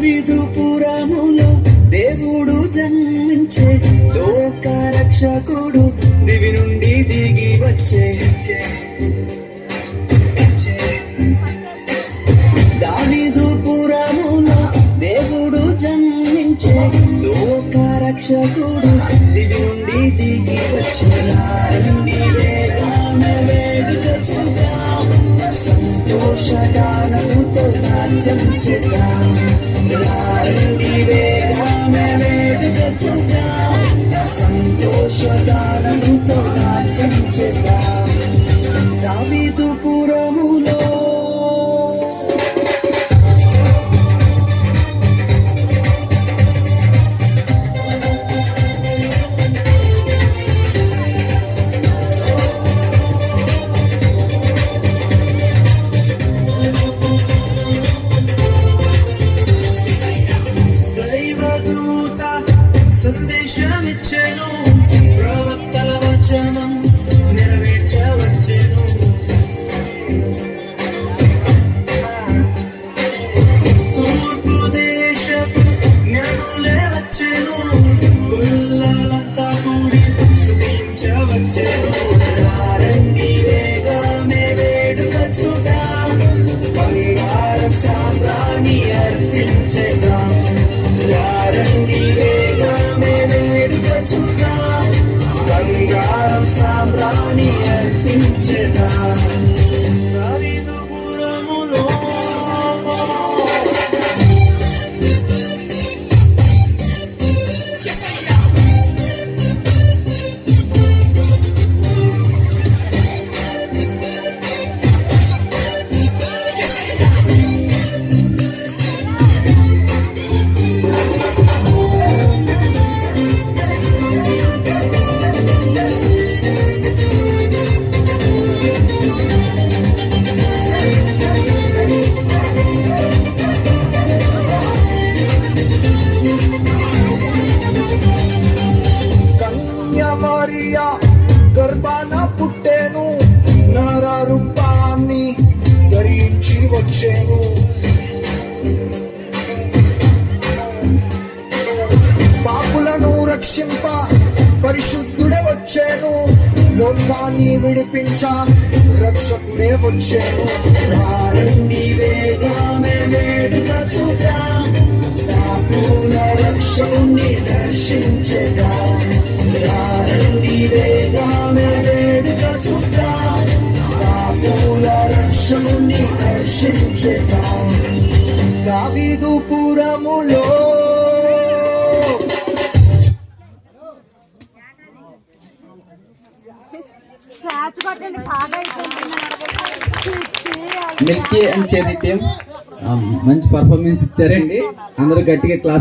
దావీదుపురములో దేవుడు జన్మించే, లోక రక్షకుడు దివి నుండి దిగి వచ్చే. దావీదుపురములో దేవుడు జన్మించే, లోక రక్షకుడు దివి నుండి దిగి వచ్చే. రండి వేగాన వేడుక చూద్దాం, సంతోషగానముతో నాట్యం చేద్దాం. రండి వేగాన వేడుక చూద్దాం, సంతోషగానముతో నాట్యం చేద్దాం. దావీదుపురములో సందేశమిచ్చెను, ప్రవక్తల వచనం నెరవేర్చవచ్చెను. తూర్పు దేశపు జ్ఞానులే వచ్చెను, గుల్లలంతా కూడి స్తుతించవచ్చెను. రండి వేగానే వేడుక చూద్దాం, బంగారం సాంబ్రాణి అర్పించేద్దాం. రండి వేగానే వేడుక చూద్దాం, బంగారం సాంబ్రాణి అర్పించేద్దాం. దావీదుపురములో మరియా గర్భాన పుట్టెను, నర రూపాన్ని ధరించి వచ్చెను. పాపులను రక్షింప పరిశుద్ధుడే వచ్చెను, లోకాన్ని విడిపించ రక్షకుడే వచ్చెను. రండి వేగానే వేడుక చూద్దాం, పాపుల రక్షకుని దర్శించేద్దాం. రండి వేగానే వేడుక చూద్దాం, పాపుల రక్షకుని దర్శించేద్దాం. దావీదుపురములో మిల్కీ అండ్ చెర్రీ టీమ్ మంచి పర్ఫార్మెన్స్ ఇచ్చారండి. అందరూ గట్టిగా క్లాస్